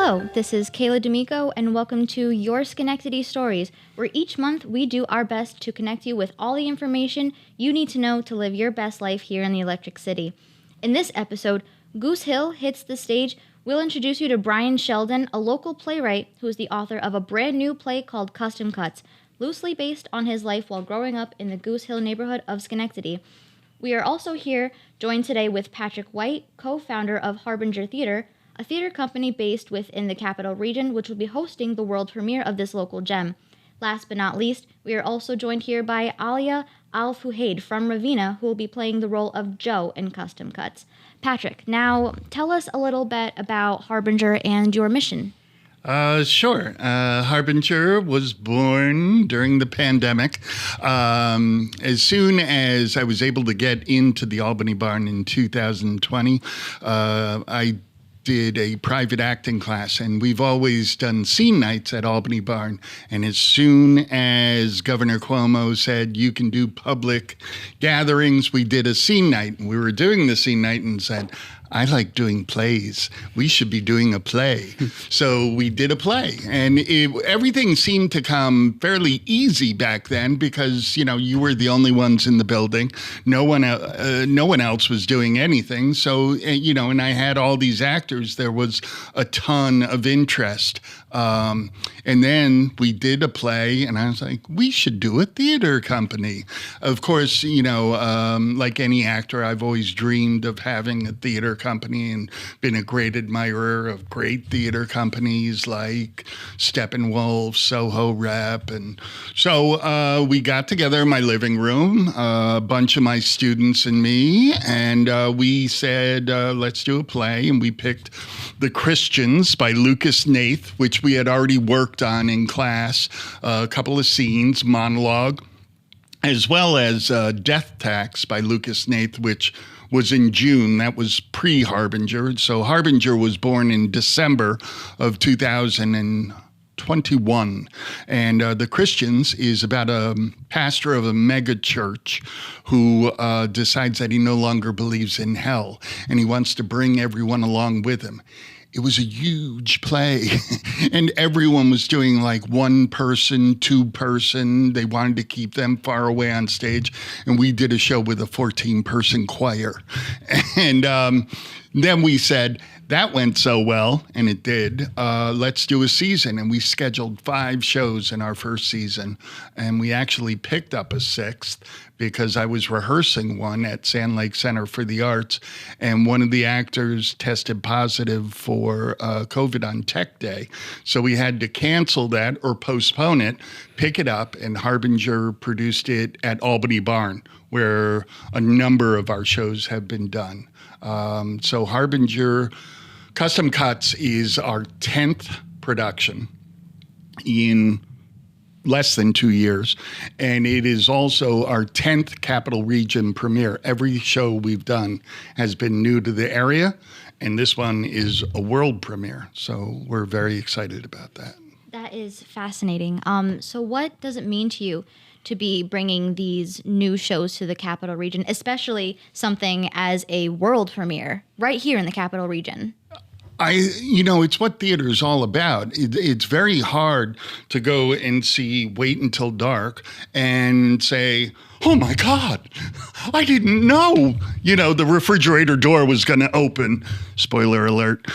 Hello, this is Kayla D'Amico, and welcome to Your Schenectady Stories, where each month we do our best to connect you with all the information you need to know to live your best life here in the Electric City. In this episode, Goose Hill hits the stage. We'll introduce you to Brian Sheldon, a local playwright who is the author of a brand new play called Custom Cuts, loosely based on his life while growing up in the Goose Hill neighborhood of Schenectady. We are also here joined today with Patrick White, co-founder of Harbinger Theatre, a theater company based within the Capital Region, which will be hosting the world premiere of this local gem. Last but not least, we are also joined here by Alia Al-Fuhaid from Ravenna, who will be playing the role of Joe in Custom Cuts. Patrick, now tell us a little bit about Harbinger and your mission. Sure. Harbinger was born during the pandemic. As soon as I was able to get into the Albany Barn in 2020, I did a private acting class, and we've always done scene nights at Albany Barn. And as soon as Governor Cuomo said you can do public gatherings, we did a scene night. And we were doing the scene night and said, I like doing plays. We should be doing a play. So we did a play, and everything seemed to come fairly easy back then because, you were the only ones in the building. No one else was doing anything. So, and I had all these actors. There was a ton of interest. And then we did a play, and I was like, we should do a theater company. Of course, like any actor, I've always dreamed of having a theater company and been a great admirer of great theater companies like Steppenwolf, Soho Rep. And so we got together in my living room, a bunch of my students and me, and we said, let's do a play. And we picked The Christians by Lucas Nath, which we had already worked on in class, a couple of scenes, monologue, as well as Death Tax by Lucas Nath, which was in June. That was pre-Harbinger. So Harbinger was born in December of 2021. And The Christians is about a pastor of a mega church who decides that he no longer believes in hell, and he wants to bring everyone along with him. It was a huge play, and everyone was doing like one person, two person. They wanted to keep them far away on stage, and we did a show with a 14-person choir. And then we said, that went so well, and it did. Let's do a season. And we scheduled 5 shows in our first season. And we actually picked up a 6th because I was rehearsing one at Sand Lake Center for the Arts. And one of the actors tested positive for COVID on Tech Day. So we had to cancel that or postpone it, pick it up, and Harbinger produced it at Albany Barn, where a number of our shows have been done. So Harbinger Custom Cuts is our 10th production in less than 2 years, and it is also our 10th Capital Region premiere. Every show we've done has been new to the area, and this one is a world premiere, so we're very excited about that. That is fascinating. So what does it mean to you to be bringing these new shows to the Capital Region, especially something as a world premiere right here in the Capital Region? It's what theater is all about. It's very hard to go and see Wait Until Dark and say, oh my God, I didn't know, the refrigerator door was going to open. Spoiler alert.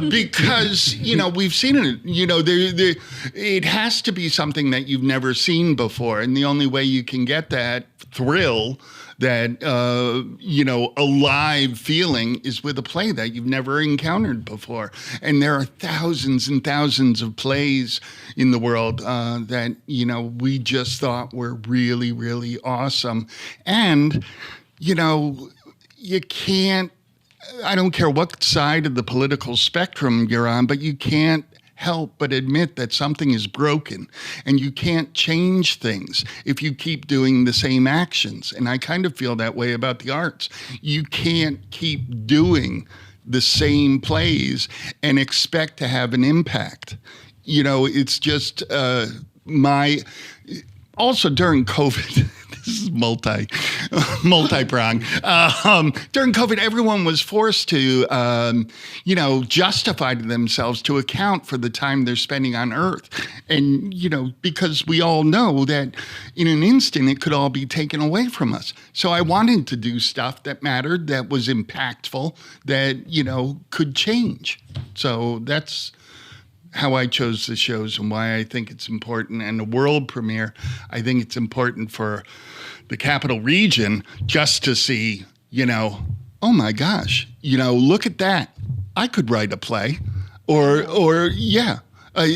Because, we've seen it, it has to be something that you've never seen before. And the only way you can get that thrill, that, alive feeling is with a play that you've never encountered before. And there are thousands and thousands of plays in the world that, we just thought were really, really awesome. And, you can't, I don't care what side of the political spectrum you're on, but you can't help but admit that something is broken, and you can't change things if you keep doing the same actions. And I kind of feel that way about the arts. You can't keep doing the same plays and expect to have an impact. It's just also during COVID, this is multi-pronged. During COVID, everyone was forced to, justify to themselves to account for the time they're spending on Earth. And, because we all know that in an instant, it could all be taken away from us. So I wanted to do stuff that mattered, that was impactful, that, could change. So that's how I chose the shows and why I think it's important. And the world premiere, I think it's important for the Capital Region just to see, oh my gosh, look at that. I could write a play. Or yeah.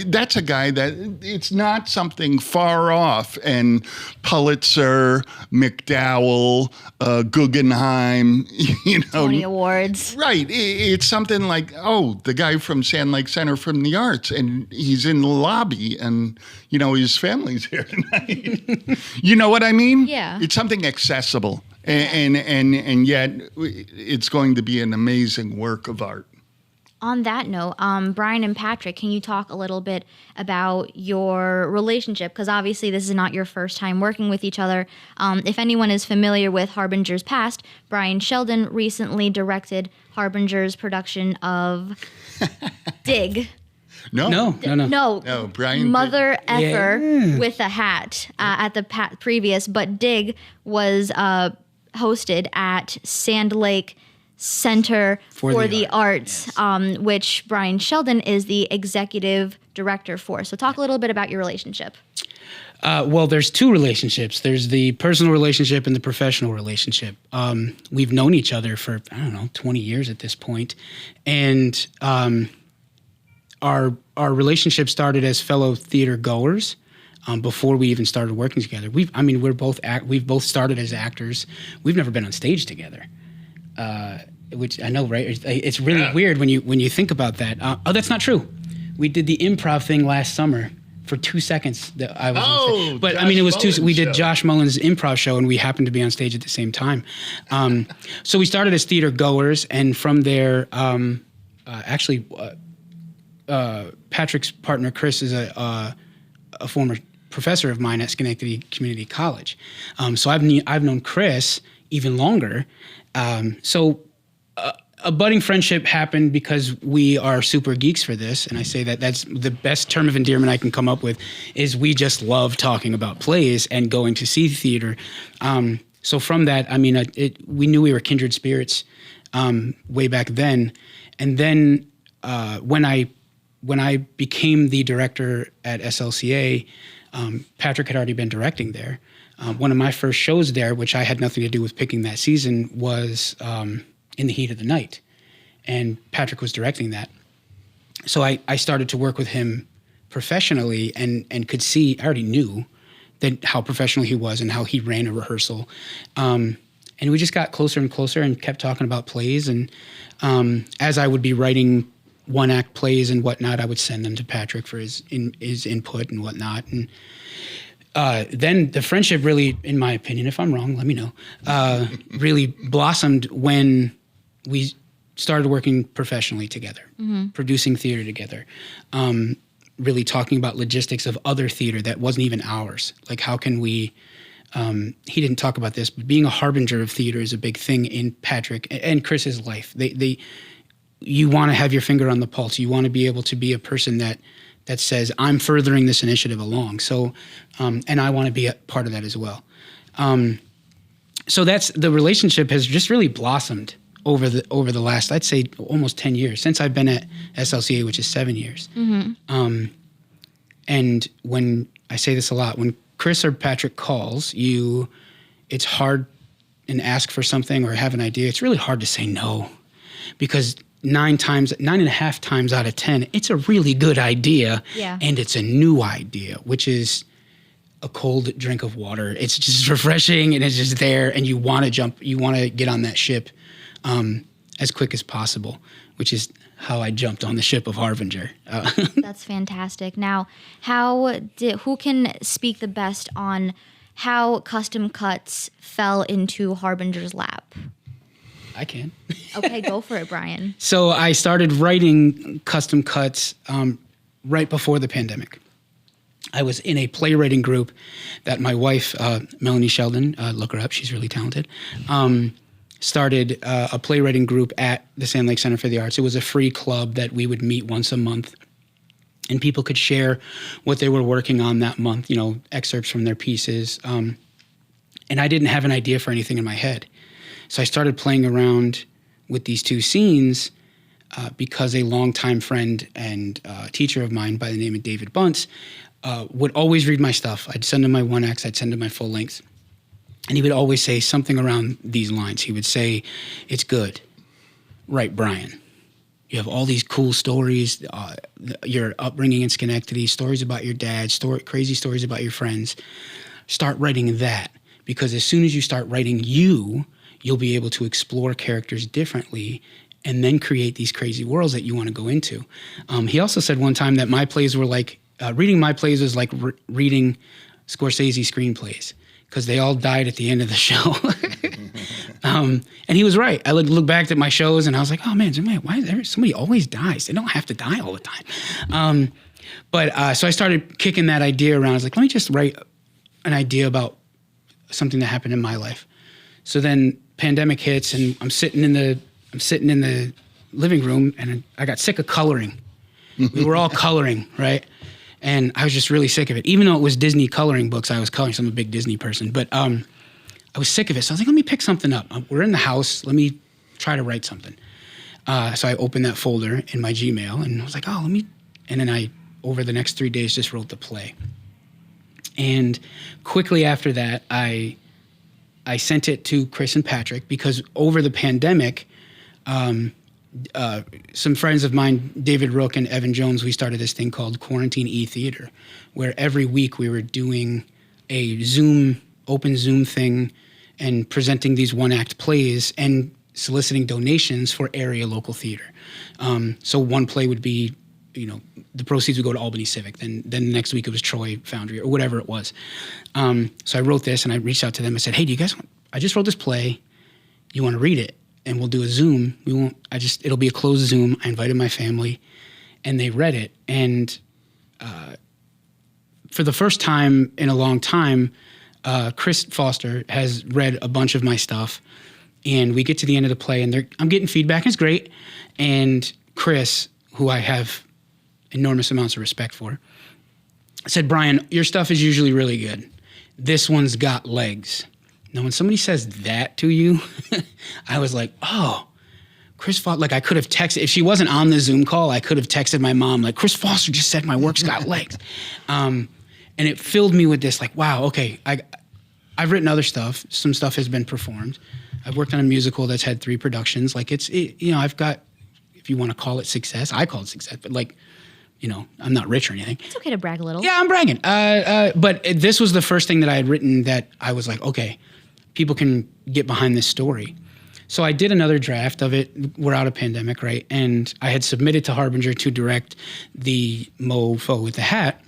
That's a guy that it's not something far off, and Pulitzer, McDowell, Guggenheim, Tony Awards. Right. It's something like, the guy from Sand Lake Center from the Arts, and he's in the lobby, and, his family's here tonight. You know what I mean? Yeah. It's something accessible, and yet it's going to be an amazing work of art. On that note, Brian and Patrick, can you talk a little bit about your relationship? Because obviously this is not your first time working with each other. If anyone is familiar with Harbinger's past, Brian Sheldon recently directed Harbinger's production of Dig. No, Brian. Mother Effer with a hat at the previous, but Dig was hosted at Sand Lake Center for the Arts, yes. Which Brian Sheldon is the executive director for. So talk a little bit about your relationship. Well, there's two relationships. There's the personal relationship and the professional relationship. We've known each other for, 20 years at this point. And our relationship started as fellow theater goers before we even started working together. We've both started as actors. We've never been on stage together. Which I know, right? It's really weird when you think about that. That's not true. We did the improv thing last summer for 2 seconds. That I was on stage. But Josh, it was we did Josh Mullen's improv show, and we happened to be on stage at the same time. So we started as theater goers, and from there, Patrick's partner Chris is a former professor of mine at Schenectady Community College. So I've known Chris even longer. So a budding friendship happened because we are super geeks for this. And I say that's the best term of endearment I can come up with is we just love talking about plays and going to see theater. So from that, we knew we were kindred spirits way back then. And then when I became the director at SLCA, Patrick had already been directing there. One of my first shows there, which I had nothing to do with picking that season, was In the Heat of the Night. And Patrick was directing that. So I started to work with him professionally and could see, I already knew that how professional he was and how he ran a rehearsal. And we just got closer and closer and kept talking about plays. And as I would be writing one-act plays and whatnot, I would send them to Patrick for his input and whatnot. And then the friendship really, in my opinion, if I'm wrong, let me know, really blossomed when we started working professionally together, producing theater together, really talking about logistics of other theater that wasn't even ours. Like, how can we, he didn't talk about this, but being a harbinger of theater is a big thing in Patrick and Chris's life. You want to have your finger on the pulse. You want to be able to be a person that says, I'm furthering this initiative along. So, and I want to be a part of that as well. So that's, the relationship has just really blossomed over the last, I'd say almost 10 years since I've been at SLCA, which is 7 years. Mm-hmm. And when I say this a lot, when Chris or Patrick calls you, it's hard and ask for something or have an idea. It's really hard to say no, because 9.5 times out of 10, it's a really good idea. Yeah. And it's a new idea, which is a cold drink of water. It's just refreshing and it's just there, and you want to get on that ship as quick as possible, which is how I jumped on the ship of Harbinger. That's fantastic. Now, who can speak the best on how custom cuts fell into Harbinger's lap? I can. Okay, go for it, Brian. So I started writing custom cuts right before the pandemic. I was in a playwriting group that my wife, Melanie Sheldon, look her up, she's really talented, started a playwriting group at the Sand Lake Center for the Arts. It was a free club that we would meet once a month, and people could share what they were working on that month, excerpts from their pieces. And I didn't have an idea for anything in my head. So I started playing around with these two scenes because a longtime friend and teacher of mine by the name of David Bunce would always read my stuff. I'd send him my one acts, I'd send him my full lengths. And he would always say something around these lines. He would say, "It's good. Right, Brian. You have all these cool stories, your upbringing in Schenectady, stories about your dad, crazy stories about your friends. Start writing that, because as soon as you start writing you'll be able to explore characters differently and then create these crazy worlds that you want to go into." He also said one time that my plays were like, reading my plays was like reading Scorsese screenplays, because they all died at the end of the show. And he was right. I look back at my shows and I was like, oh man, why is there somebody always dies? They don't have to die all the time. So I started kicking that idea around. I was like, let me just write an idea about something that happened in my life. So then pandemic hits and I'm sitting in the living room and I got sick of coloring. We were all coloring, right? And I was just really sick of it. Even though it was Disney coloring books, I was coloring. So I'm a big Disney person. But I was sick of it. So I was like, let me pick something up. We're in the house. Let me try to write something. So I opened that folder in my Gmail and I was like, and then over the next 3 days, just wrote the play. And quickly after that, I sent it to Chris and Patrick, because over the pandemic, some friends of mine, David Rook and Evan Jones, we started this thing called Quarantine E-Theater, where every week we were doing a open Zoom thing and presenting these one-act plays and soliciting donations for area local theater. So one play would be, the proceeds would go to Albany Civic. Then the next week it was Troy Foundry or whatever it was. So I wrote this and I reached out to them. I said, hey, I just wrote this play. You want to read it? And we'll do a Zoom. It'll be a closed Zoom. I invited my family and they read it. And for the first time in a long time, Chris Foster has read a bunch of my stuff, and we get to the end of the play and I'm getting feedback. It's great. And Chris, who I have enormous amounts of respect for, said, Brian, your stuff is usually really good. This one's got legs. Now, when somebody says that to you, I was like, oh, Chris Foster, like I could have texted, if she wasn't on the Zoom call, I could have texted my mom, like, Chris Foster just said my work's got legs. And it filled me with this, like, wow, okay, I've written other stuff. Some stuff has been performed. I've worked on a musical that's had 3 productions. Like I've got, if you want to call it success, I call it success, but like, I'm not rich or anything. It's okay to brag a little. Yeah, I'm bragging. But this was the first thing that I had written that I was like, okay, people can get behind this story. So I did another draft of it. We're out of pandemic, right? And I had submitted to Harbinger to direct the mofo with the hat.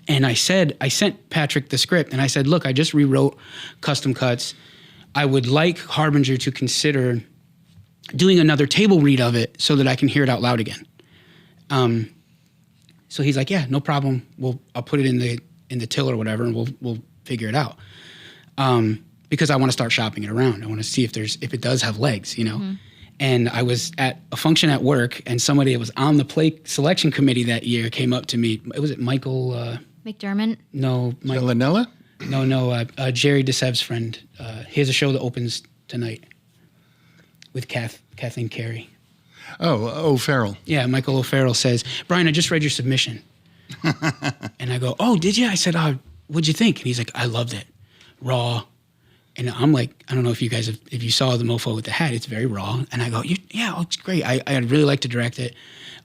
And I sent Patrick the script and I said, look, I just rewrote Custom Cuts. I would like Harbinger to consider doing another table read of it so that I can hear it out loud again. So he's like, yeah, no problem. I'll put it in the till or whatever, and we'll figure it out. Because I want to start shopping it around. I want to see if it does have legs, Mm-hmm. And I was at a function at work, and somebody that was on the play selection committee that year came up to me. Was it Michael? McDermott? No. Villanella? No. Jerry DeSev's friend. He has a show that opens tonight with Kathleen Carey. Oh, O'Farrell. Yeah, Michael O'Farrell says, Brian, I just read your submission. And I go, oh, did you? I said, what'd you think? And he's like, I loved it. Raw. And I'm like, I don't know if if you saw the mofo with the hat, it's very raw. And I go, it's great. I'd really like to direct it.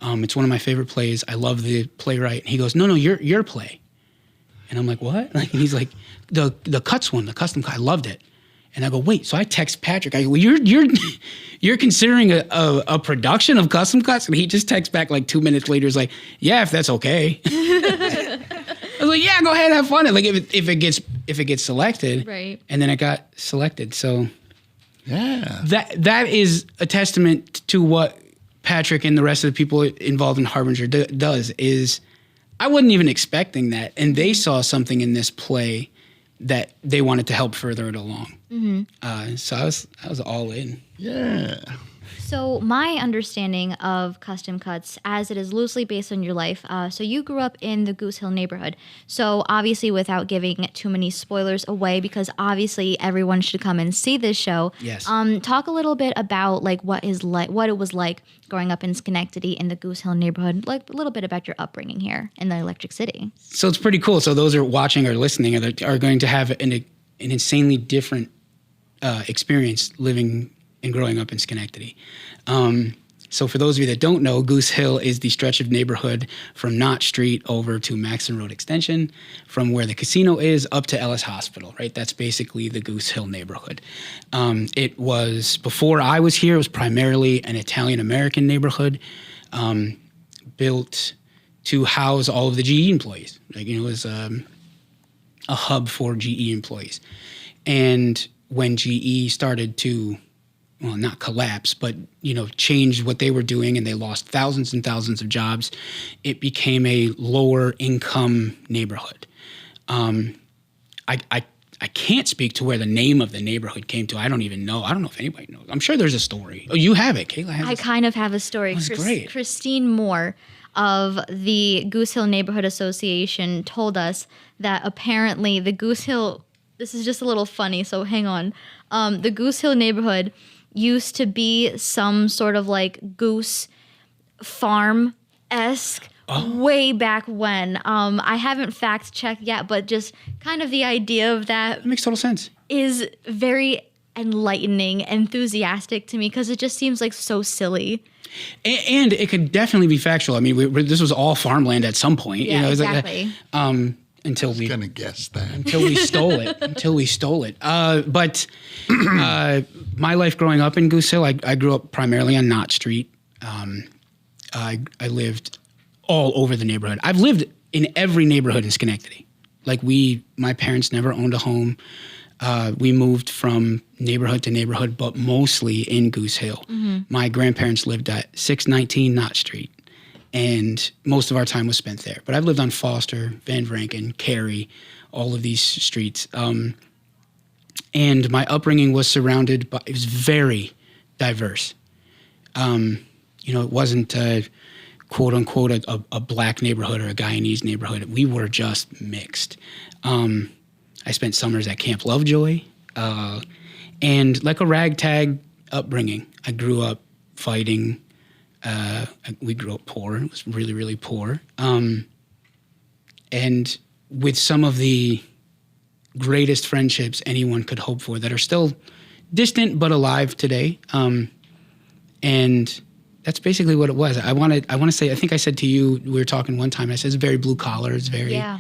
It's one of my favorite plays. I love the playwright. And he goes, no, your play. And I'm like, what? And he's like, the cuts one, the custom cut, I loved it. And I go, wait. So I text Patrick. I go, well, you're considering a production of Custom Cuts? And he just texts back like 2 minutes later. He's like, yeah, if that's okay. I was like, yeah, go ahead, have fun. Like if it gets selected, right? And then it got selected. So yeah, that is a testament to what Patrick and the rest of the people involved in Harbinger does. Is I wasn't even expecting that. And they saw something in this play that they wanted to help further it along. So I was all in. Yeah. So my understanding of Custom Cuts, as it is loosely based on your life, so you grew up in the Goose Hill neighborhood. So obviously, without giving too many spoilers away, because obviously everyone should come and see this show. Yes. Talk a little bit about like what it was like growing up in Schenectady in the Goose Hill neighborhood, like a little bit about your upbringing here in the Electric City. So it's pretty cool. So those who are watching or listening are going to have an insanely different experience living and growing up in Schenectady. So for those of you that don't know, Goose Hill is the stretch of neighborhood from Knott Street over to Maxon Road Extension, from where the casino is up to Ellis Hospital, right? That's basically the Goose Hill neighborhood. It was, before I was here, it was primarily an Italian-American neighborhood, built to house all of the GE employees. Like, it was a hub for GE employees. And when GE started to, well, not collapse, but, change what they were doing, and they lost thousands and thousands of jobs, it became a lower income neighborhood. I can't speak to where the name of the neighborhood came to. I don't even know. I don't know if anybody knows. I'm sure there's a story. Oh, you have it. Kayla has it. I kind of have a story. That's great. Christine Moore of the Goose Hill Neighborhood Association told us that apparently the Goose Hill, this is just a little funny, so hang on. The Goose Hill neighborhood used to be some sort of like goose farm-esque way back when. I haven't fact checked yet, but just kind of the idea of that It makes total sense. is very enlightening, enthusiastic to me, because it just seems like so silly. And it could definitely be factual. I mean, this was all farmland at some point. Yeah, it's exactly. Until we Gonna guess that. until we stole it. But my life growing up in Goose Hill, I grew up primarily on Knott Street. I lived all over the neighborhood. I've lived in every neighborhood in Schenectady. Like my parents never owned a home. We moved from neighborhood to neighborhood, but mostly in Goose Hill. My grandparents lived at 619 Knott Street, and most of our time was spent there. But I've lived on Foster, Van Vranken, Cary, all of these streets. And my upbringing was surrounded by, it was very diverse. It wasn't quote unquote a black neighborhood or a Guyanese neighborhood. We were just mixed. I spent summers at Camp Lovejoy, and like a ragtag upbringing. I grew up fighting. We grew up poor. It was really, really poor. And with some of the greatest friendships anyone could hope for that are still distant but alive today. And that's basically what it was. I want to say, I think I said to you, we were talking one time, I said it's very blue collar. It's very, Yeah.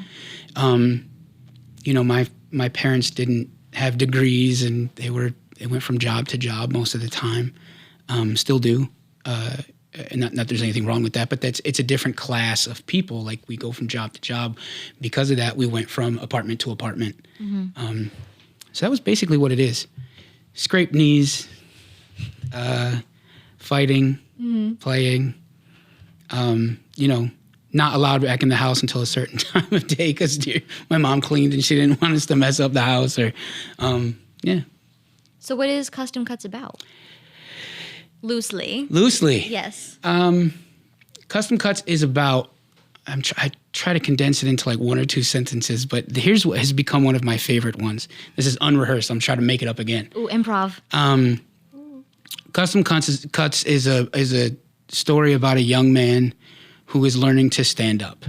My parents didn't have degrees, and they went from job to job most of the time. Still do. And not that there's anything wrong with that, but it's a different class of people. Like, we go from job to job. Because of that, we went from apartment to apartment. So that was basically what it is. Scraped knees, fighting, playing, not allowed back in the house until a certain time of day because my mom cleaned and she didn't want us to mess up the house. Or, yeah. So what is Custom Cuts about? Loosely. Yes. Yes. Custom Cuts is about, I try to condense it into like one or two sentences, but here's what has become one of my favorite ones. This is unrehearsed. I'm trying to make it up again. Ooh, improv. Custom Cuts is a story about a young man who is learning to stand up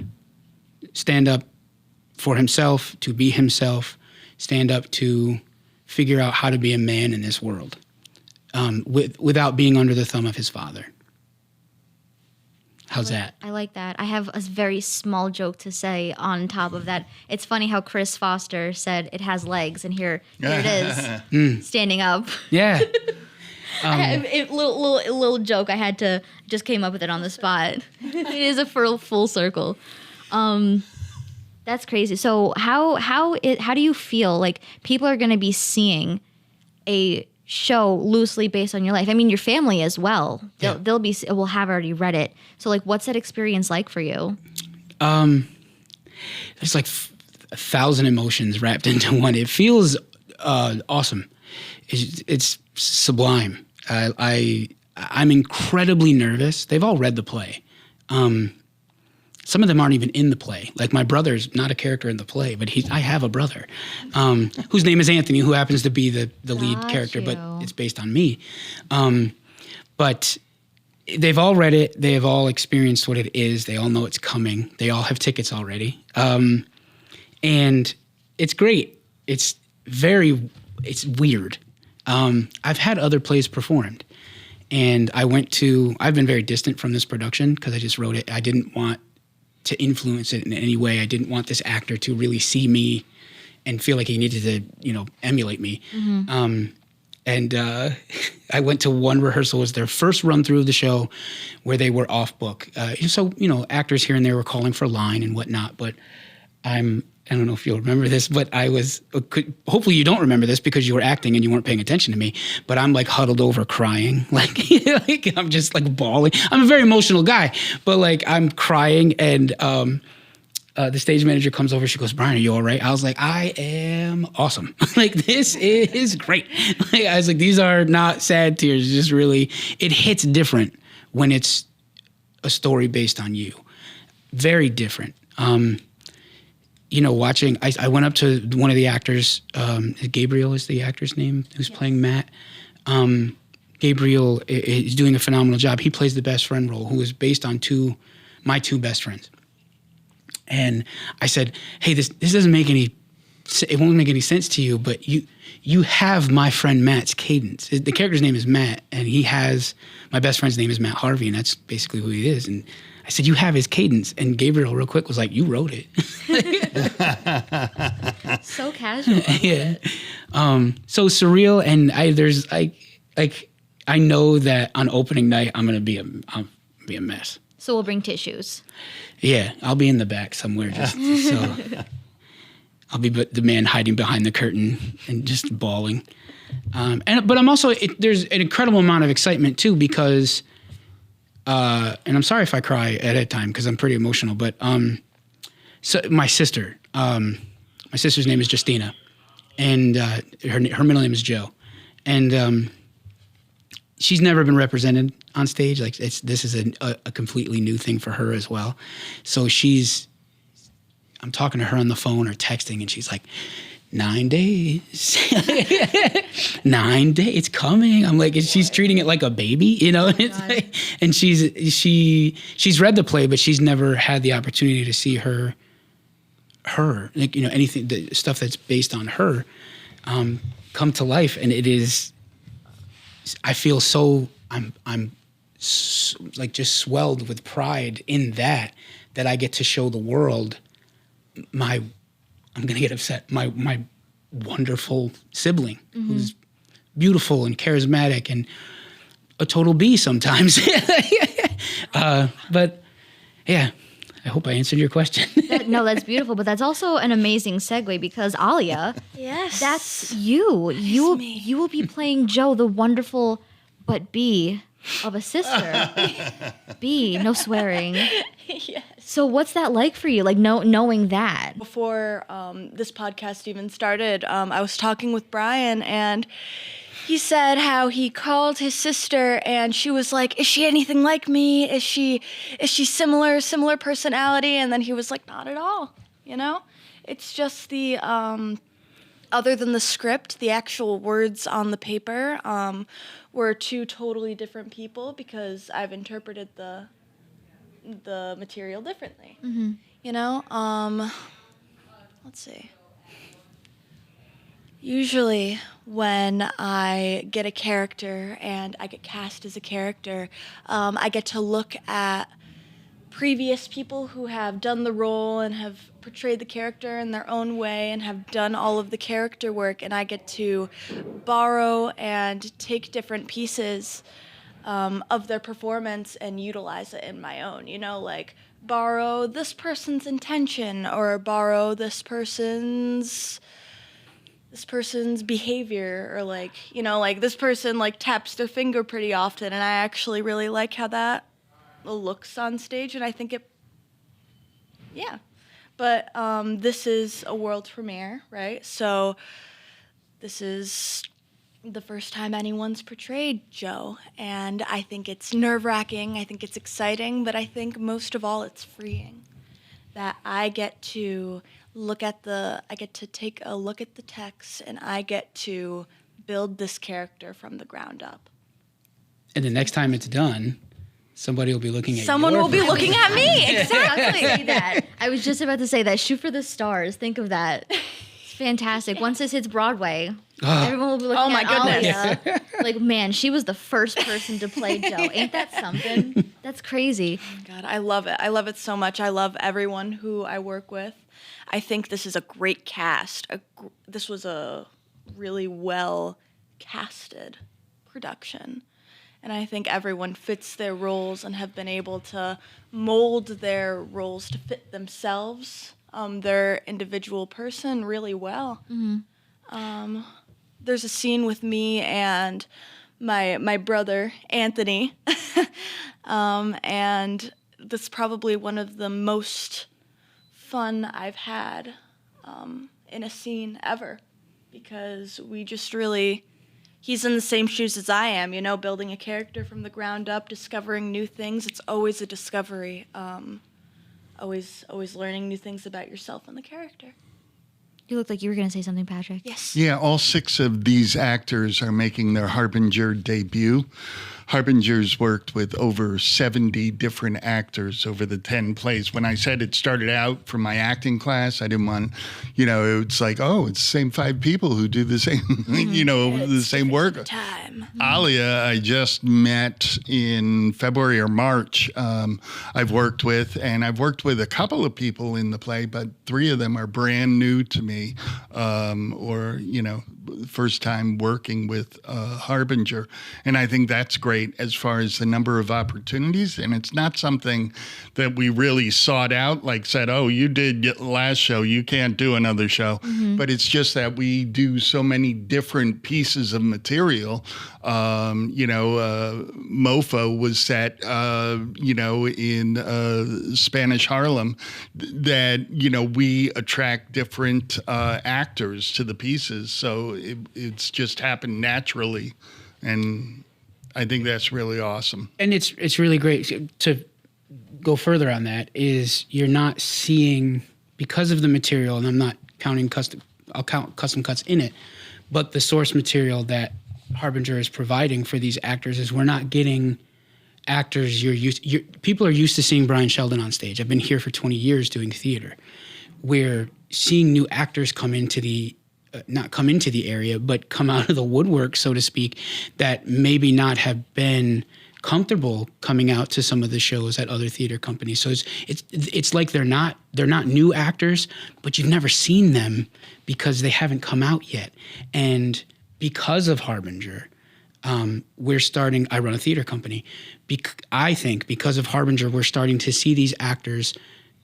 for himself, to be himself, stand up to figure out how to be a man in this world, without being under the thumb of his father. How's that? I like that. I have a very small joke to say on top of that. It's funny how Chris Foster said it has legs, and here it is, standing up. Yeah. Little joke. I had to just came up with it on the spot. It is a full circle. That's crazy. So how do you feel like people are going to be seeing a show loosely based on your life? I mean, your family as well. Will have already read it. So like, what's that experience like for you? there's like 1,000 emotions wrapped into one. It feels awesome. It's sublime. I'm incredibly nervous. They've all read the play. Some of them aren't even in the play. Like my brother's not a character in the play, but I have a brother whose name is Anthony, who happens to be the lead character, but it's based on me. But they've all read it. They have all experienced what it is. They all know it's coming. They all have tickets already. And it's great. It's weird. I've had other plays performed. And I've been very distant from this production because I just wrote it. I didn't want to influence it in any way. I didn't want this actor to really see me and feel like he needed to, emulate me. And I went to one rehearsal. It was their first run through of the show where they were off book. So, actors here and there were calling for line and whatnot. But I don't know if you'll remember this, but hopefully you don't remember this because you were acting and you weren't paying attention to me, but I'm like huddled over crying. Like I'm just like bawling. I'm a very emotional guy, but like I'm crying and the stage manager comes over. She goes, "Brian, are you all right?" I was like, "I am awesome." Like, this is great. Like, I was like, these are not sad tears. It's just really, it hits different when it's a story based on you. Very different. Watching, I went up to one of the actors, Gabriel is the actor's name, who's playing Matt. Gabriel is doing a phenomenal job. He plays the best friend role, who is based on my two best friends. And I said, "Hey, this doesn't make it won't make any sense to you, but you have my friend Matt's cadence." The character's name is Matt, and my best friend's name is Matt Harvey, and that's basically who he is. And I said, "You have his cadence." And Gabriel real quick was like, "You wrote it." So casual. Yeah. So surreal. And I know that on opening night, I'm going to be a mess. So we'll bring tissues. Yeah. I'll be in the back somewhere. So I'll be the man hiding behind the curtain and just bawling. But I'm also, there's an incredible amount of excitement too, because, and I'm sorry if I cry at a time because I'm pretty emotional, but so my sister's name is Justina, and her middle name is Jo, and she's never been represented on stage. Like this is a completely new thing for her as well. So I'm talking to her on the phone or texting, and she's like, 9 days. 9 days, it's coming. I'm like, and she's treating it like a baby, And it's like, and she's read the play, but she's never had the opportunity to see her, like, anything, the stuff that's based on her, come to life. And it is, I feel so, I'm so, like, just swelled with pride in that I get to show the world I'm going to get upset, my wonderful sibling, who's beautiful and charismatic and a total bee sometimes. But yeah, I hope I answered your question. No, that's beautiful, but that's also an amazing segue because Alia, yes, that's you. You will be playing Jo, the wonderful but bee of a sister. Bee, no swearing. Yes. So what's that like for you, like knowing that? Before this podcast even started, I was talking with Brian, and he said how he called his sister, and she was like, "Is she anything like me? Is she similar personality?" And then he was like, "Not at all. It's just the other than the script, the actual words on the paper were two totally different people because I've interpreted the material differently. Let's see. Usually when I get a character and I get cast as a character, I get to look at previous people who have done the role and have portrayed the character in their own way and have done all of the character work, and I get to borrow and take different pieces of their performance and utilize it in my own, like borrow this person's intention or borrow this person's behavior, or like this person like taps their finger pretty often, and I actually really like how that looks on stage, and I think it but this is a world premiere, right? So this is the first time anyone's portrayed Joe, and I think it's nerve-wracking, I think it's exciting, but I think most of all it's freeing. That I get to take a look at the text, and I get to build this character from the ground up. And the next time it's done, somebody will be looking at Someone will be looking at me. Exactly. Say that. I was just about to say that. Shoot for the stars. Think of that. It's fantastic. Once this hits Broadway, everyone will be looking at Alia. Like, man, she was the first person to play Joe. Ain't that something? That's crazy. Oh God, I love it. I love it so much. I love everyone who I work with. I think this is a great cast. This was a really well casted production. And I think everyone fits their roles and have been able to mold their roles to fit themselves, their individual person really well. Mm-hmm. There's a scene with me and my brother, Anthony, and that's probably one of the most fun I've had in a scene ever, because we just really... He's in the same shoes as I am, you know, building a character from the ground up, discovering new things. It's always a discovery. Always learning new things about yourself and the character. You looked like you were going to say something, Patrick. Yes. Yeah, all 6 of these actors are making their Harbinger debut. Harbinger's worked with over 70 different actors over the 10 plays. When I said it started out from my acting class, I didn't want, it's like, oh, it's the same 5 people who do the same, the same work. Time. Alia, I just met in February or March. I've worked with a couple of people in the play, but 3 of them are brand new to me, first time working with Harbinger. And I think that's great as far as the number of opportunities. And it's not something that we really sought out, like said, oh, you did last show, you can't do another show. Mm-hmm. But it's just that we do so many different pieces of material. Mofo was set, in Spanish Harlem, that, we attract different actors to the pieces. So it's just happened naturally. And I think that's really awesome. And it's really great to go further on that is you're not seeing, because of the material, and I'm not counting I'll count custom cuts in it, but the source material that Harbinger is providing for these actors is we're not getting actors people are used to seeing Brian Sheldon on stage. I've been here for 20 years doing theater. We're seeing new actors come into the not come into the area, but come out of the woodwork, so to speak, that maybe not have been comfortable coming out to some of the shows at other theater companies. So it's like they're not new actors, but you've never seen them because they haven't come out yet. And because of Harbinger, we're starting. I run a theater company. I think because of Harbinger, we're starting to see these actors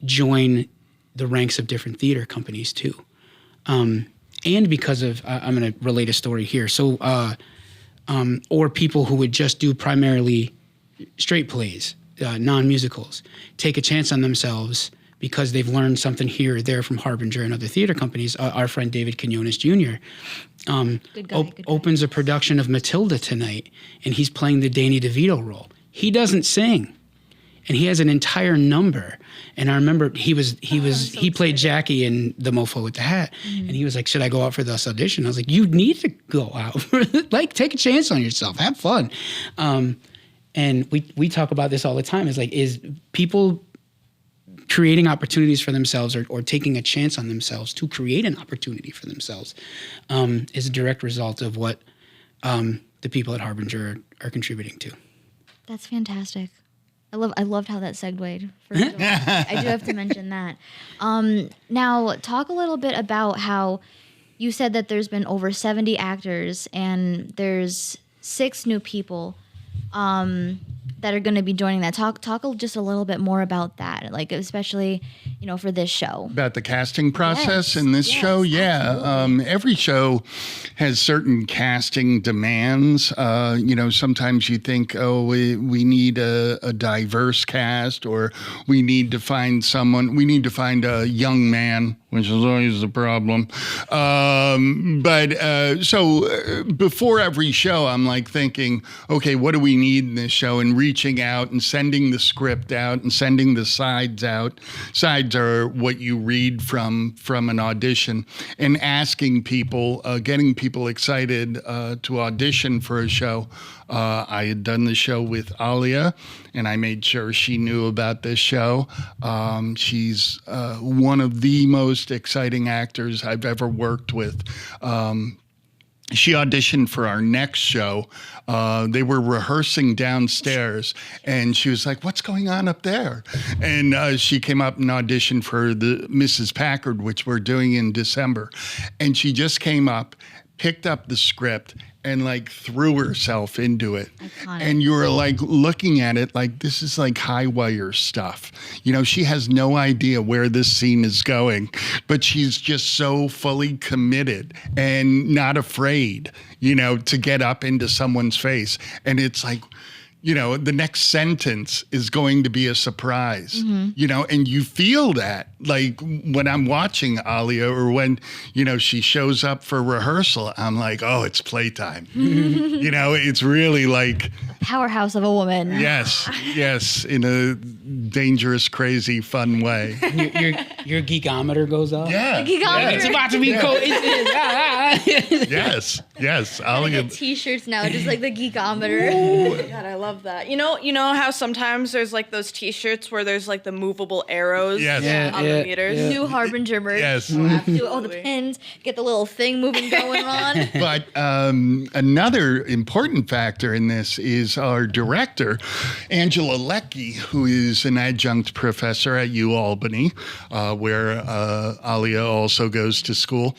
join the ranks of different theater companies too. And because of, I'm going to relate a story here. So, or people who would just do primarily straight plays, non-musicals, take a chance on themselves because they've learned something here or there from Harbinger and other theater companies. Our friend David Quinones Jr. Opens a production of Matilda tonight, and he's playing the Danny DeVito role. He doesn't sing, and he has an entire number. And I remember he played Jackie in The Mofo with the Hat. Mm-hmm. And he was like, should I go out for this audition? I was like, you need to go out. Like, take a chance on yourself. Have fun. And we talk about this all the time. It's like, is people creating opportunities for themselves or taking a chance on themselves to create an opportunity for themselves is a direct result of what the people at Harbinger are contributing to. That's fantastic. I loved how that segued. I do have to mention that. Now, talk a little bit about how you said that there's been over 70 actors and there's 6 new people that are going to be joining that. Talk just a little bit more about that, like especially, for this show. About the casting process Yes, in this yes, show? Yeah. absolutely. Every show has certain casting demands. Sometimes you think, oh, we need a diverse cast, or we need to find a young man, which is always the problem. So before every show, I'm like thinking, okay, what do we need in this show? And reaching out and sending the script out and sending the sides out. Sides are what you read from an audition, and asking people, getting people excited to audition for a show. I had done the show with Alia, and I made sure she knew about this show. She's one of the most exciting actors I've ever worked with. She auditioned for our next show. They were rehearsing downstairs, and she was like, "What's going on up there?" And she came up and auditioned for the Mrs. Packard, which we're doing in December. And she just came up, picked up the script, and like threw herself into it. Iconic. And you were like looking at it like, this is like high wire stuff. She has no idea where this scene is going, but she's just so fully committed and not afraid, to get up into someone's face. And it's like, the next sentence is going to be a surprise, and you feel that like when I'm watching Alia, or when, she shows up for rehearsal, I'm like, oh, it's playtime. It's really like Powerhouse of a woman. yes, in a dangerous, crazy, fun way. Your geekometer goes off. Yeah. Geekometer. It's about to be cool. Yes. I Alia. get t-shirts now, just like the geekometer. God, I love that. You know how sometimes there's like those T-shirts where there's like the movable arrows Yes. on the meters. Yeah. New Harbinger merch. Yes. Do all the pins, get the little thing moving going on. But another important factor in this is our director, Angela Leckie, who is an adjunct professor at UAlbany, where Alia also goes to school.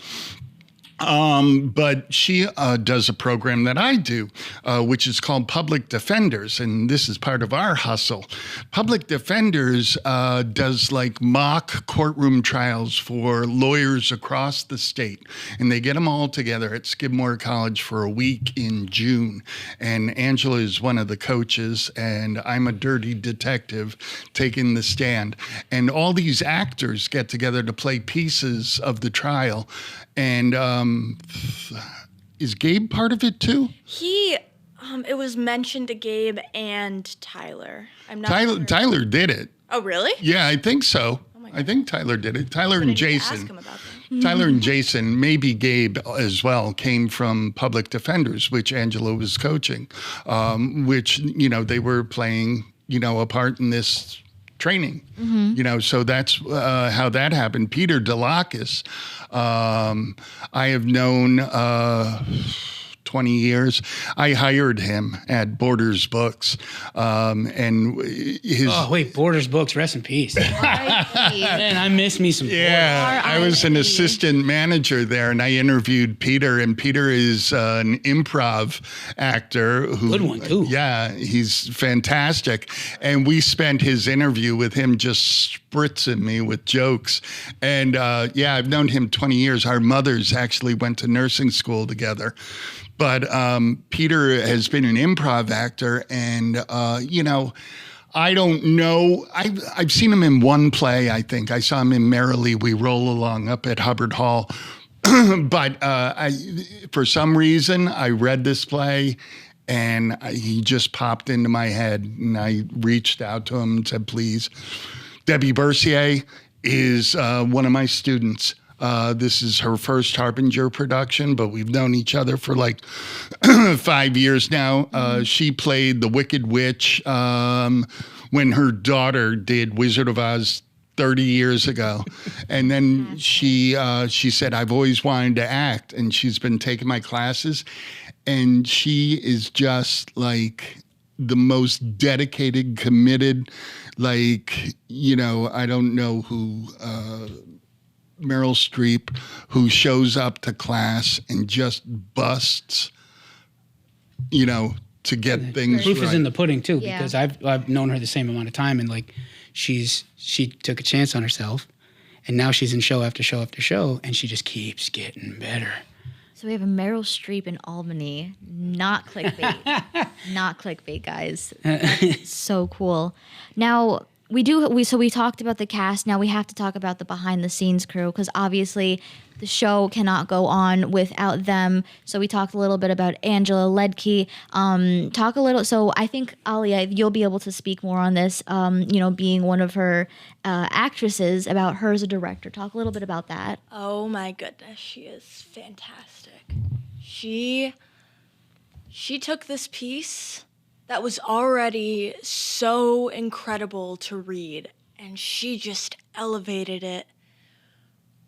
But she does a program that I do, which is called Public Defenders, and this is part of our hustle. Public Defenders does like mock courtroom trials for lawyers across the state, and they get them all together at Skidmore College for a week in June. And Angela is one of the coaches, and I'm a dirty detective taking the stand. And all these actors get together to play pieces of the trial. And is Gabe part of it too? It was mentioned to Gabe and Tyler. I'm not Tyler, sure. Tyler did it. Oh, really? Yeah, I think so. my I think Tyler did it. Tyler I and need to Jason. ask him about that. Tyler and Jason, maybe Gabe as well, came from Public Defenders, which Angela was coaching, which, they were playing, a part in this training, so that's how that happened. Peter DeLakis, I have known 20 years. I hired him at Borders Books, and his... Oh, wait, Borders Books, rest in peace. Man, I miss me some Yeah, I was an R.I.P. assistant manager there, and I interviewed Peter, and Peter is an improv actor. Good one, too. Yeah, he's fantastic. And we spent his interview with him just spritzing me with jokes. And I've known him 20 years. Our mothers actually went to nursing school together. But Peter has been an improv actor, and, I don't know. I've seen him in one play, I think. I saw him in Merrily We Roll Along up at Hubbard Hall. But for some reason, I read this play, and he just popped into my head, and I reached out to him and said, please. Debbie Bercier is one of my students. This is her first Harbinger production, but we've known each other for like 5 years now. She played the Wicked Witch when her daughter did Wizard of Oz 30 years ago. And then she said, I've always wanted to act, and she's been taking my classes. And she is just like the most dedicated, committed, like, I don't know who... Meryl Streep, who shows up to class and just busts, to get things Proof right. is in the pudding too, Yeah. because I've known her the same amount of time, and like she took a chance on herself, and now she's in show after show after show, and she just keeps getting better. So we have a Meryl Streep in Albany. Not clickbait. Not clickbait, guys. That's so cool. Now, we talked about the cast. Now we have to talk about the behind the scenes crew, because obviously the show cannot go on without them. So we talked a little bit about Angela Ledke. So I think, Alia, you'll be able to speak more on this, being one of her actresses, about her as a director. Talk a little bit about that. Oh my goodness, she is fantastic. She took this piece that was already so incredible to read, and she just elevated it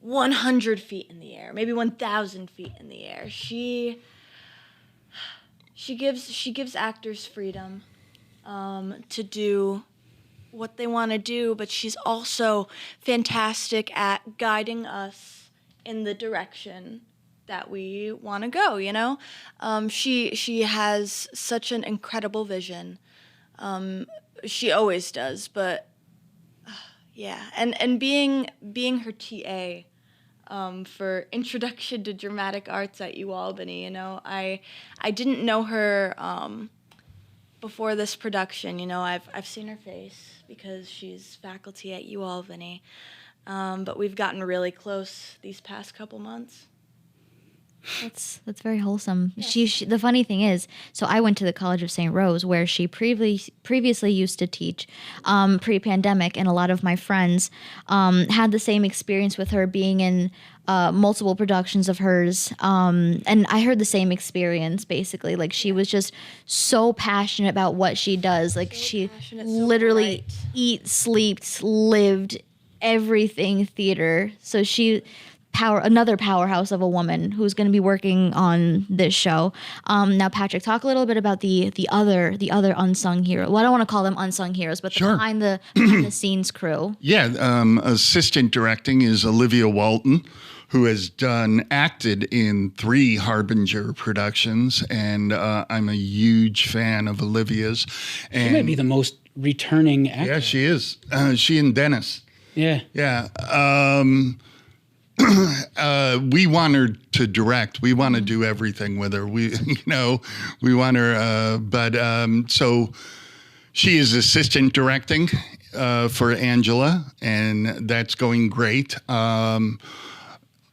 100 feet in the air, maybe 1,000 feet in the air. She gives actors freedom to do what they want to do, but she's also fantastic at guiding us in the direction that we want to go, you know? She has such an incredible vision. She always does, but yeah. And being her TA for Introduction to Dramatic Arts at UAlbany, you know, I didn't know her before this production, you know. I've seen her face because she's faculty at UAlbany, but we've gotten really close these past couple months. That's very wholesome. She the funny thing is, so I went to the College of St. Rose, where she previously used to teach pre-pandemic, and a lot of my friends had the same experience with her, being in multiple productions of hers, and I heard the same experience, basically. Like, she was just so passionate about what she does. Like, she literally eats, sleeps, lived everything theater. So another powerhouse of a woman who's going to be working on this show. Now, Patrick, talk a little bit about the other unsung hero. Well, I don't want to call them unsung heroes, but Sure. behind the scenes crew. Yeah, assistant directing is Olivia Walton, who has acted in 3 Harbinger productions, and I'm a huge fan of Olivia's. And She might be the most returning actor. yeah, she is. She and Dennis. Yeah. Yeah. We want her to direct. We want to do everything with her. We want her. So she is assistant directing for Angela, and that's going great.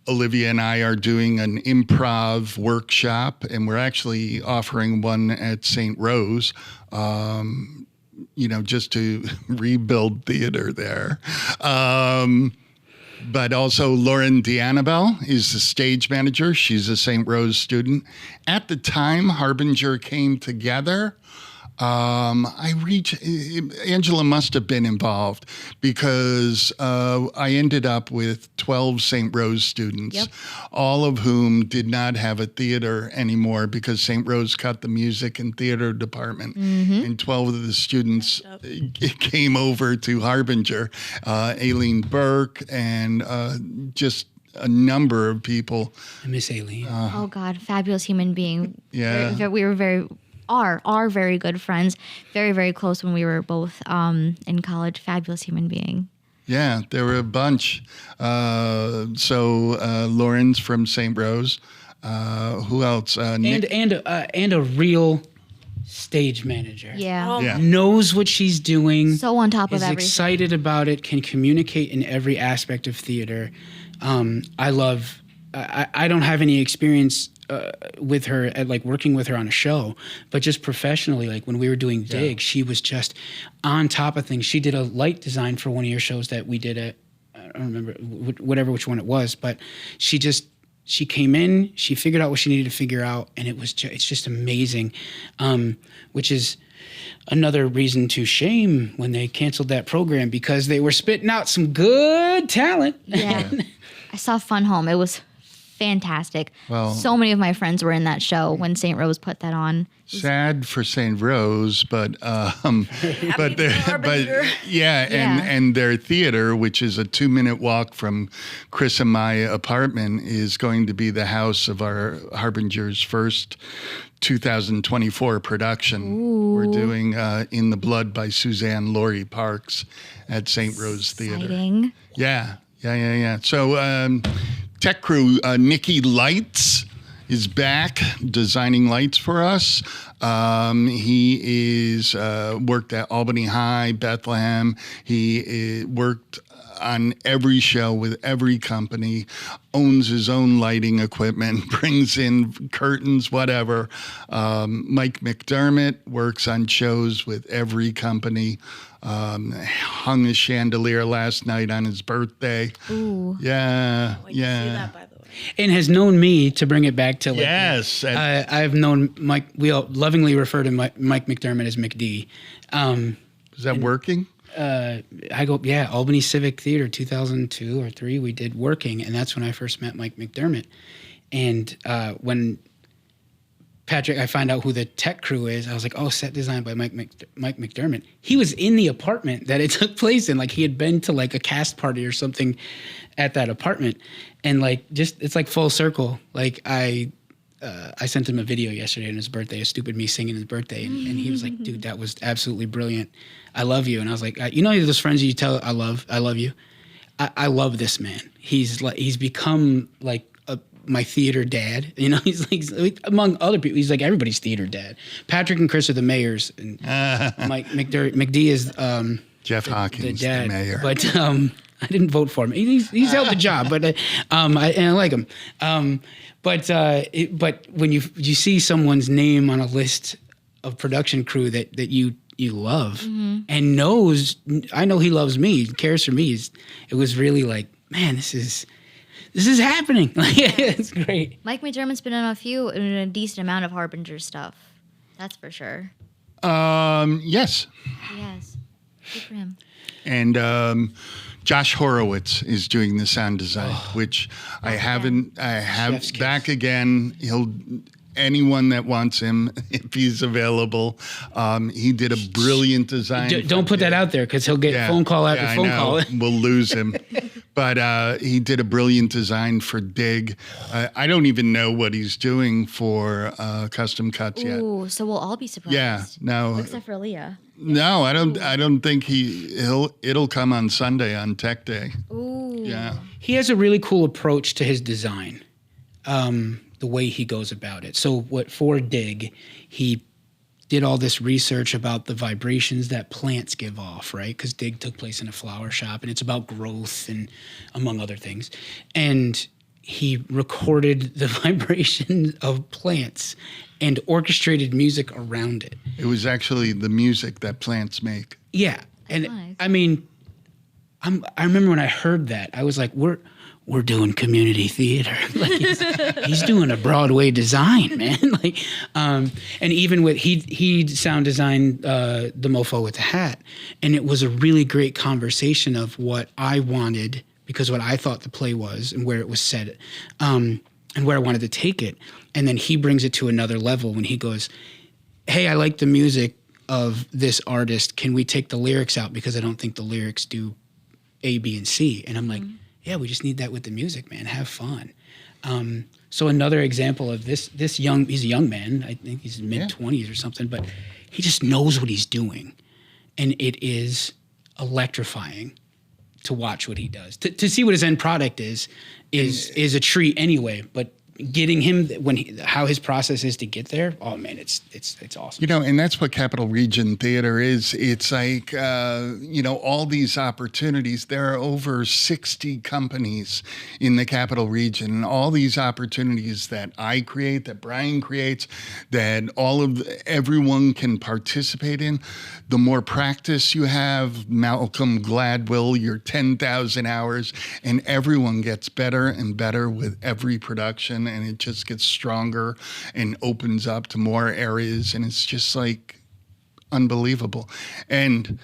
Olivia and I are doing an improv workshop, and we're actually offering one at St. Rose. Just to rebuild theater there. But also Lauren D'Annabelle is the stage manager. She's a St. Rose student. At the time Harbinger came together, Angela must have been involved, because I ended up with 12 St. Rose students, Yep. all of whom did not have a theater anymore because St. Rose cut the music and theater department. And 12 of the students came over to Harbinger, Aileen Burke, and just a number of people. I miss Aileen. Oh God, fabulous human being. Yeah. We were are very good friends. Very, very close when we were both in college. Fabulous human being. Yeah, there were a bunch. Lauren's from St. Rose. Who else? Nick. And a real stage manager. Yeah. Yeah. Knows what she's doing. So on top of is everything. excited about it. Can communicate in every aspect of theater. I don't have any experience with her at working with her on a show, but just professionally, like when we were doing Dig, she was just on top of things. She did a light design for one of your shows that we did at, I don't remember which one it was, but she came in, she figured out what she needed to figure out, and it's just amazing, which is another reason to shame when they canceled that program, because they were spitting out some good talent. Yeah. I saw Fun Home. It was fantastic. Well, so many of my friends were in that show when St. Rose put that on. sad for St. Rose, but Harbinger. and their theater, which is a 2-minute walk from Chris and my apartment, is going to be the house of our Harbinger's first 2024 production. Ooh. We're doing In the Blood by Suzanne Laurie Parks at St. Rose Theater. Exciting. Yeah. So tech crew, Nikki Lights is back designing lights for us. He is worked at Albany High, Bethlehem. He worked on every show with every company, owns his own lighting equipment, brings in curtains, whatever. Mike McDermott works on shows with every company. Hung a chandelier last night on his birthday. Ooh. Yeah. Wait to see that, by the way. And has known me, to bring it back to like, Yes. I've known Mike. We all lovingly refer to Mike McDermott as McD. Is that working? I go, Albany Civic Theater, 2002 or 3, we did Working, and that's when I first met Mike McDermott. And when I find out who the tech crew is, I was like, oh, set design by Mike McDermott. He was in the apartment that it took place in. Like, he had been to like a cast party or something at that apartment. And like, just, it's like full circle. Like I sent him a video yesterday on his birthday, a stupid me singing his birthday. And he was like, dude, that was absolutely brilliant. I love you. And I was like, you know, those friends you tell I love you. I love this man. He's become like my theater dad. You know, he's like, among other people, he's like everybody's theater dad. Patrick and Chris are the mayors, and Mike McD is Jeff Hawkins, the dad. the mayor. But I didn't vote for him. He's held the job, but I like him. But when you see someone's name on a list of production crew that you love and knows, I know he loves me, cares for me. It was really like, man, this is happening. It's great. Mike McDermott's been in a decent amount of Harbinger stuff. That's for sure. Yes. Yes. Good for him. And Josh Horowitz is doing the sound design, which I have Chef's kiss. back again. Anyone that wants him, if he's available. He did a brilliant design. Don't put that out there, because he'll get phone call after phone call. We'll lose him. But he did a brilliant design for Dig. I don't even know what he's doing for custom cuts yet. Ooh, so we'll all be surprised. Yeah, no. Except for Leah. No, I don't think it'll come on Sunday on Tech Day. Ooh. Yeah. He has a really cool approach to his design, the way he goes about it. So for Dig, he did all this research about the vibrations that plants give off, right? Because Dig took place in a flower shop, and it's about growth and among other things. And he recorded the vibration of plants and orchestrated music around it. It was actually the music that plants make. Yeah. And nice. I mean, I remember when I heard that, I was like, we're doing community theater. Like he's doing a Broadway design, man. Like, and even with he sound designed the mofo with the hat, and it was a really great conversation of what I wanted, because what I thought the play was and where it was set, and where I wanted to take it. And then he brings it to another level when he goes, "Hey, I like the music of this artist. Can we take the lyrics out, because I don't think the lyrics do A, B, and C?" And I'm like, yeah, we just need that with the music, man. Have fun. So another example of this he's a young man. I think he's mid-20s or something, but he just knows what he's doing. And it is electrifying to watch what he does. To see what his end product is a treat anyway, but getting him how his process is to get there, oh man, it's awesome. You know, and that's what Capital Region Theater is. It's like, all these opportunities. There are over 60 companies in the Capital Region, and all these opportunities that I create, that Brian creates, that everyone can participate in. The more practice you have, Malcolm Gladwell, your 10,000 hours, and everyone gets better and better with every production. And it just gets stronger and opens up to more areas. And it's just like unbelievable. And,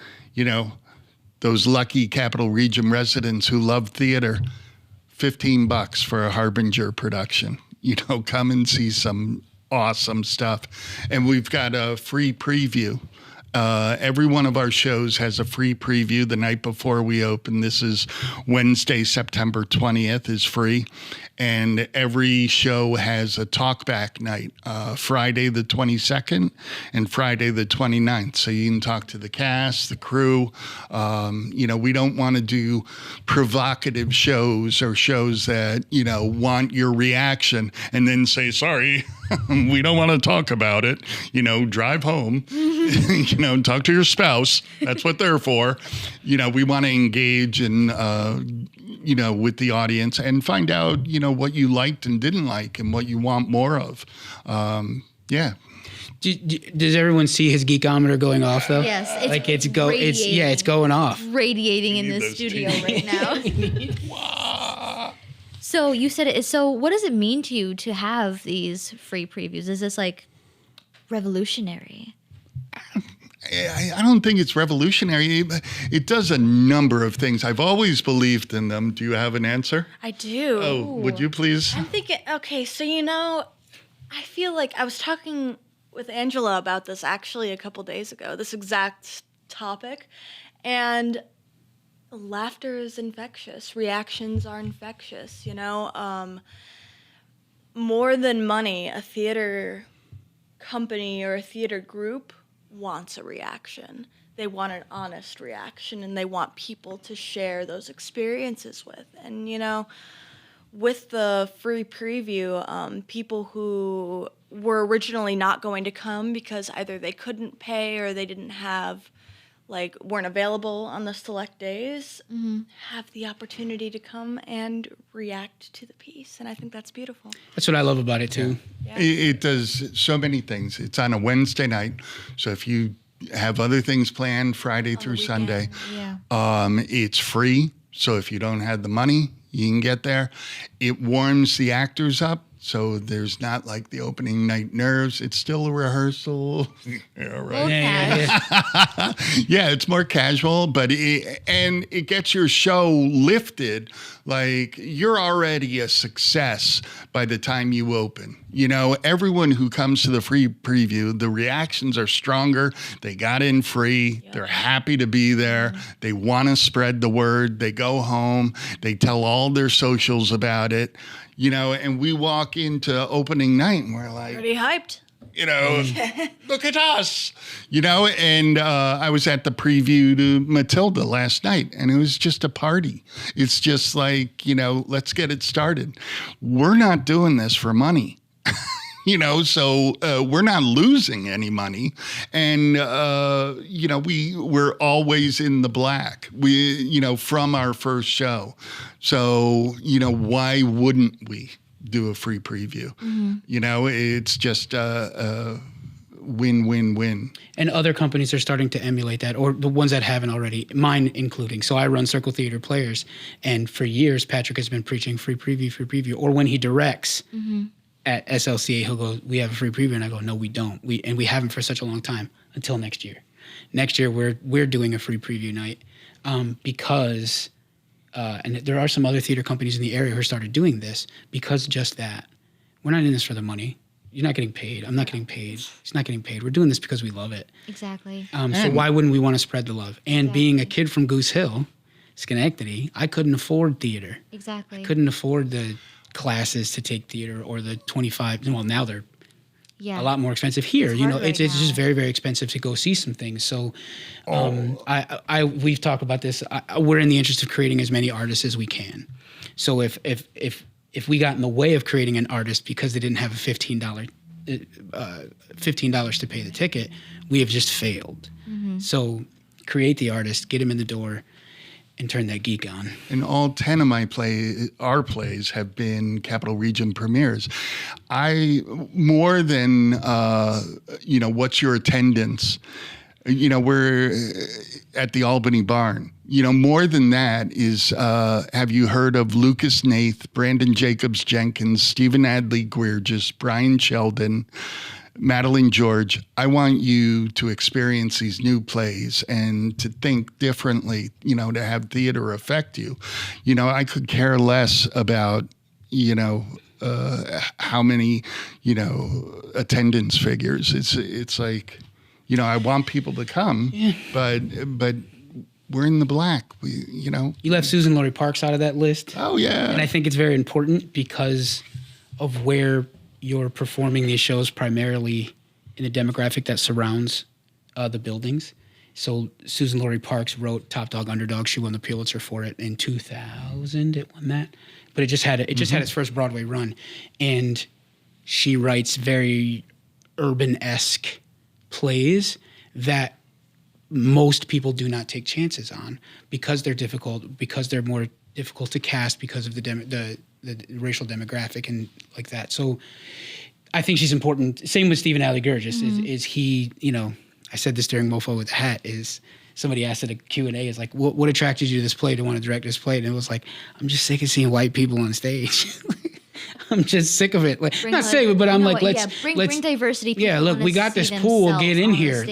those lucky Capital Region residents who love theater, $15 for a Harbinger production. Come and see some awesome stuff. And we've got a free preview. Every one of our shows has a free preview the night before we open. This is Wednesday, September 20th is free. And every show has a talkback night, Friday the 22nd and Friday the 29th. So you can talk to the cast, the crew. We don't want to do provocative shows or shows that, want your reaction and then say, sorry, we don't want to talk about it. Drive home, talk to your spouse. That's what they're for. We want to engage in, with the audience and find out, what you liked and didn't like and what you want more of. Yeah. Does everyone see his geekometer going off though? Yes, it's going off. Radiating in the studio right now. Wow. So you said it. So what does it mean to you to have these free previews? Is this like revolutionary? I don't think it's revolutionary. It does a number of things. I've always believed in them. Do you have an answer? I do. Oh, would you please? I'm thinking, okay, so I feel like I was talking with Angela about this actually a couple days ago, this exact topic, and laughter is infectious. Reactions are infectious, more than money, a theater company or a theater group wants a reaction. They want an honest reaction, and they want people to share those experiences with. And, with the free preview, people who were originally not going to come because either they couldn't pay or they didn't have, weren't available on the select days, have the opportunity to come and react to the piece. And I think that's beautiful. That's what I love about it, too. Yeah. It does so many things. It's on a Wednesday night. So if you have other things planned Friday through Sunday, it's free. So if you don't have the money, you can get there. It warms the actors up. So there's not like the opening night nerves. It's still a rehearsal. Yeah, right. Yeah, it's more casual, but it gets your show lifted. Like you're already a success by the time you open. Everyone who comes to the free preview, the reactions are stronger. They got in free. Yep. They're happy to be there. They want to spread the word. They go home. They tell all their socials about it. And we walk into opening night and we're like, pretty hyped. Look at us, and I was at the preview to Matilda last night and it was just a party. It's just like, let's get it started. We're not doing this for money. So we're not losing any money. And, we're always in the black, from our first show. So, why wouldn't we do a free preview? Mm-hmm. It's just a win-win-win. And other companies are starting to emulate that, or the ones that haven't already, mine including. So I run Circle Theater Players, and for years, Patrick has been preaching free preview. Or when he directs, at SLCA, he'll go, we have a free preview, and I go, no, we don't. We haven't for such a long time until next year. Next year, we're doing a free preview night because, and there are some other theater companies in the area who started doing this because just that. We're not in this for the money. You're not getting paid. I'm not getting paid. He's not getting paid. We're doing this because we love it. Exactly. So why wouldn't we want to spread the love? And being a kid from Goose Hill, Schenectady, I couldn't afford theater. Exactly. I couldn't afford the classes to take theater or the 25. Well, now they're a lot more expensive here. It's just very, very expensive to go see some things. So we've talked about this. We're in the interest of creating as many artists as we can. So if we got in the way of creating an artist because they didn't have a $15 to pay the ticket, we have just failed. Mm-hmm. So create the artist, get him in the door, and turn that geek on. And all 10 of our plays have been Capital Region premieres. More than, what's your attendance? We're at the Albany Barn. More than that is, have you heard of Lucas Nath, Brandon Jacobs Jenkins, Stephen Adley Guirgis, Brian Sheldon, Madeline George, I want you to experience these new plays and to think differently, to have theater affect you. I could care less about, how many, attendance figures. It's like, I want people to come, but we're in the black. You left Susan Laurie Parks out of that list. Oh, yeah. And I think it's very important because of where you're performing these shows, primarily in the demographic that surrounds the buildings. So Susan Laurie Parks wrote Top Dog Underdog. She won the Pulitzer for it in 2000. It won that, but it just had its first Broadway run, and she writes very urban-esque plays that most people do not take chances on because they're difficult, because they're more difficult to cast because of the racial demographic and like that. So I think she's important. Same with Stephen Alley Gurgis. Is he, I said this during Mofo with the Hat, is somebody asked at a Q&A, is like, what attracted you to this play, to want to direct this play? And it was like, I'm just sick of seeing white people on stage. I'm just sick of it. Like, not sick of it, but I'm like, let's bring diversity. Yeah, look, we got this pool. Get in here.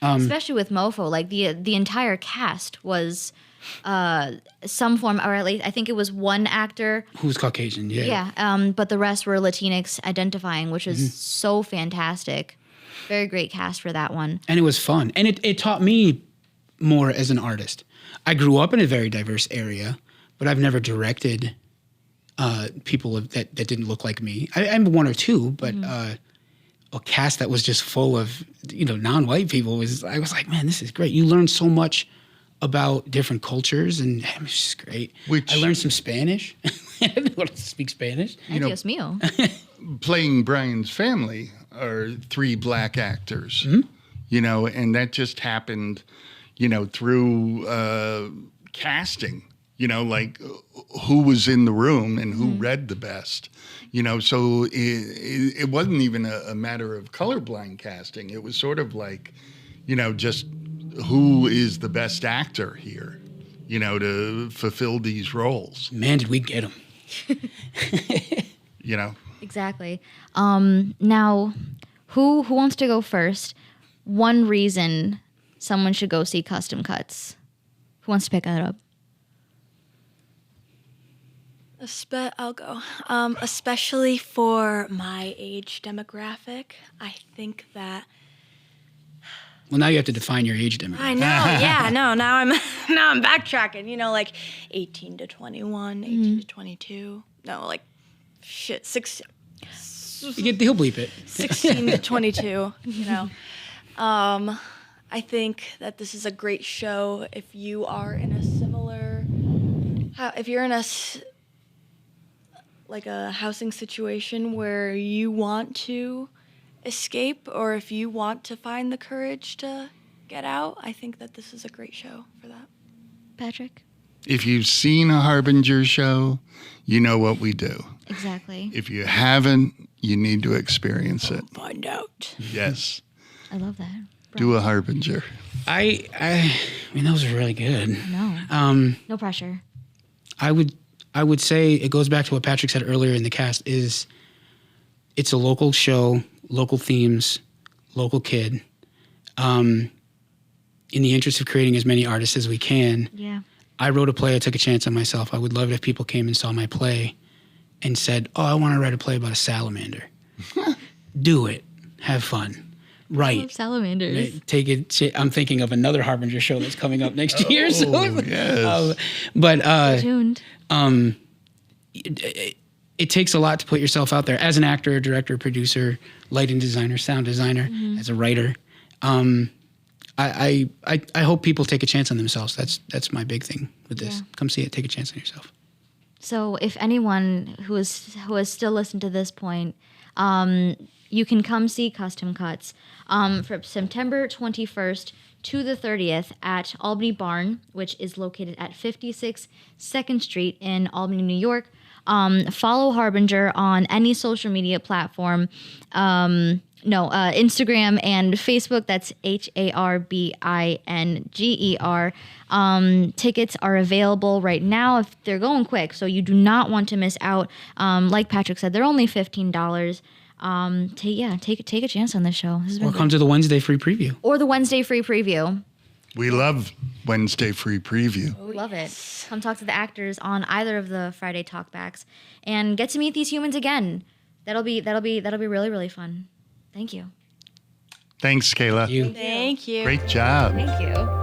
Especially with Mofo, like the entire cast was some form, or at least I think it was one actor who was Caucasian. Yeah. Yeah. But the rest were Latinx identifying, which is so fantastic. Very great cast for that one. And it was fun, and it taught me more as an artist. I grew up in a very diverse area, but I've never directed people that didn't look like me. I'm one or two, but a cast that was just full of non-white people I was like, man, this is great. You learn so much about different cultures, and it was just great. I learned some Spanish. I didn't know how to speak Spanish. Dios mío. Playing Brian's family are 3 black actors, and that just happened, through casting. Like who was in the room and who read the best, so it wasn't even a matter of colorblind casting. It was sort of like, just who is the best actor here, to fulfill these roles. Man, did we get them. Exactly. Now, who wants to go first? One reason someone should go see Custom Cuts. Who wants to pick that up? I'll go. Especially for my age demographic, I think that. Well, now you have to define your age demographic. I know. Yeah. No. Now I'm backtracking. Like 18 to 21, 18 to 22. No, like shit. He'll bleep it. 16 to 22. I think that this is a great show if you are in a similar. If you're in a housing situation where you want to escape, or if you want to find the courage to get out, I think that this is a great show for that. Patrick? If you've seen a Harbinger show, you know what we do. Exactly. If you haven't, you need to experience it. Find out. Yes. I love that. Do a Harbinger. I mean, those are really good. No. No pressure. I would say it goes back to what Patrick said earlier in the cast, is it's a local show, local themes, local kid. In the interest of creating as many artists as we can, I wrote a play. I took a chance on myself. I would love it if people came and saw my play and said, oh, I want to write a play about a salamander. Do it. Have fun. Write. I love salamanders. Take it. I'm thinking of another Harbinger show that's coming up next year. So, yes. Stay tuned. It takes a lot to put yourself out there as an actor, director, producer, lighting designer, sound designer, as a writer. I hope people take a chance on themselves. That's my big thing with this. Come see it. Take a chance on yourself. So if anyone who has still listened to this point, you can come see Custom Cuts from September 21st to the 30th at Albany Barn, which is located at 56 2nd Street in Albany, New York. Follow Harbinger on any social media platform. Instagram and Facebook. That's HARBINGER. Tickets are available right now if they're going quick, so you do not want to miss out. Like Patrick said, they're only $15. take a chance on this show. This has been Or come to the Wednesday free preview. or the Wednesday free preview. We love Wednesday free preview. We love it. Come talk to the actors on either of the Friday talkbacks and get to meet these humans again. That'll be really, really fun. Thank you. Thanks, Kayla. You. Thank you. Great job. Thank you.